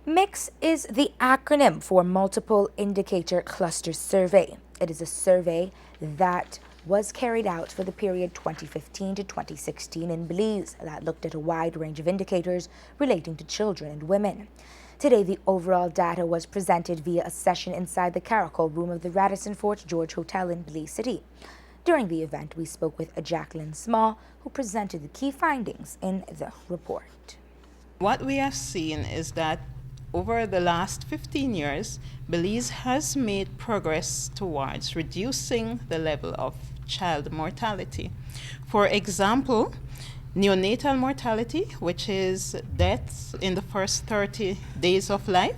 MIX is the acronym for Multiple Indicator Cluster Survey. It is a survey that was carried out for the period 2015 to 2016 in Belize that looked at a wide range of indicators relating to children and women. Today, the overall data was presented via a session inside the Caracol room of the Radisson Fort George Hotel in Belize City. During the event, we spoke with Jacqueline Small, who presented the key findings in the report. What we have seen is that over the last 15 years, Belize has made progress towards reducing the level of child mortality. For example, neonatal mortality, which is deaths in the first 30 days of life,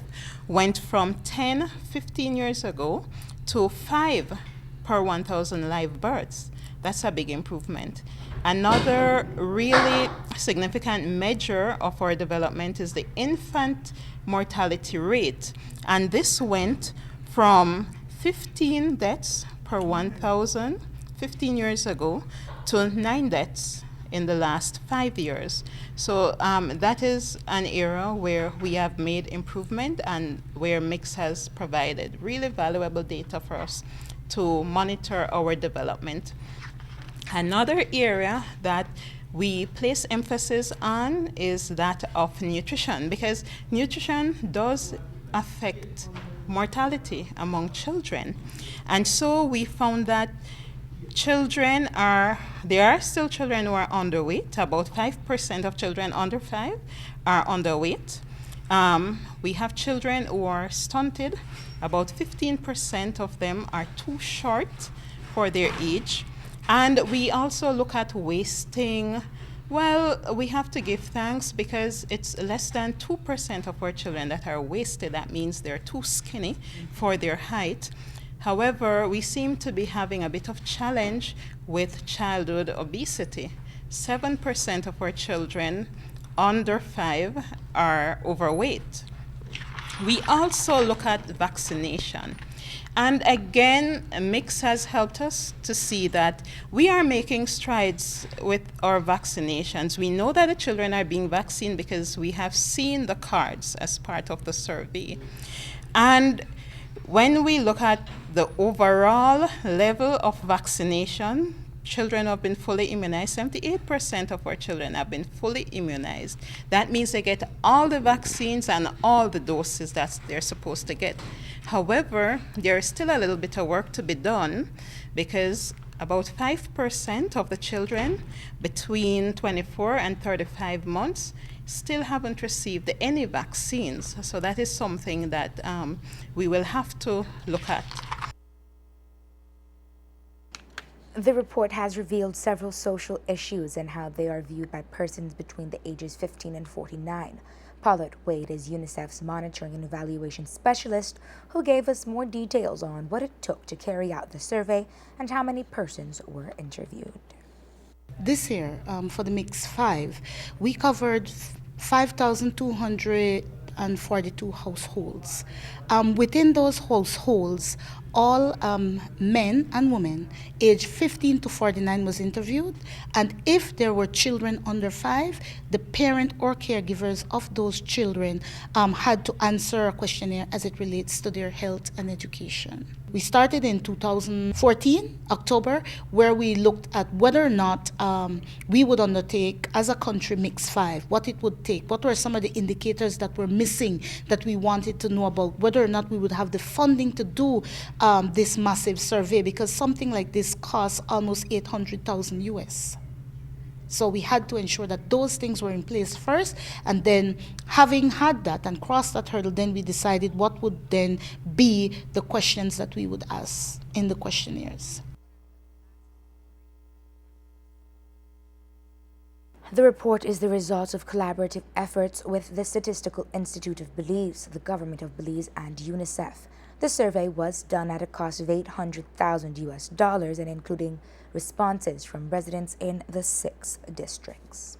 went from 15 years ago to 5 per 1,000 live births. That's a big improvement. Another really significant measure of our development is the infant mortality rate. And this went from 15 deaths per 1,000 15 years ago to 9 deaths in the last 5 years. So that is an area where we have made improvement and where MIX has provided really valuable data for us to monitor our development. Another area that we place emphasis on is that of nutrition, because nutrition does affect mortality among children. And so we found that there are still children who are underweight. About 5% of children under 5 are underweight. We have children who are stunted. About 15% of them are too short for their age. And we also look at wasting. Well, we have to give thanks because it's less than 2% of our children that are wasted. That means they're too skinny for their height. However, we seem to be having a bit of challenge with childhood obesity. 7% of our children under 5 are overweight. We also look at vaccination. And again, MIX has helped us to see that we are making strides with our vaccinations. We know that the children are being vaccinated because we have seen the cards as part of the survey. And when we look at the overall level of vaccination, children have been fully immunized. 78% of our children have been fully immunized. That means they get all the vaccines and all the doses that they're supposed to get. However, there is still a little bit of work to be done because about 5% of the children between 24 and 35 months still haven't received any vaccines. So that is something that we will have to look at. The report has revealed several social issues and how they are viewed by persons between the ages 15 and 49. Paulette Wade is UNICEF's monitoring and evaluation specialist, who gave us more details on what it took to carry out the survey and how many persons were interviewed. This year, for the MIX 5, we covered 5,242 households. Within those households, all men and women aged 15 to 49 was interviewed, and if there were children under 5, the parent or caregivers of those children had to answer a questionnaire as it relates to their health and education. We started in 2014, October, where we looked at whether or not we would undertake, as a country, MIX 5, what it would take, what were some of the indicators that were missing that we wanted to know about, whether or not we would have the funding to do this massive survey, because something like this costs almost 800,000 US. So we had to ensure that those things were in place first, and then having had that and crossed that hurdle, then we decided what would then be the questions that we would ask in the questionnaires. The report is the result of collaborative efforts with the Statistical Institute of Belize, the Government of Belize, and UNICEF. The survey was done at a cost of $800,000 US and including responses from residents in the 6 districts.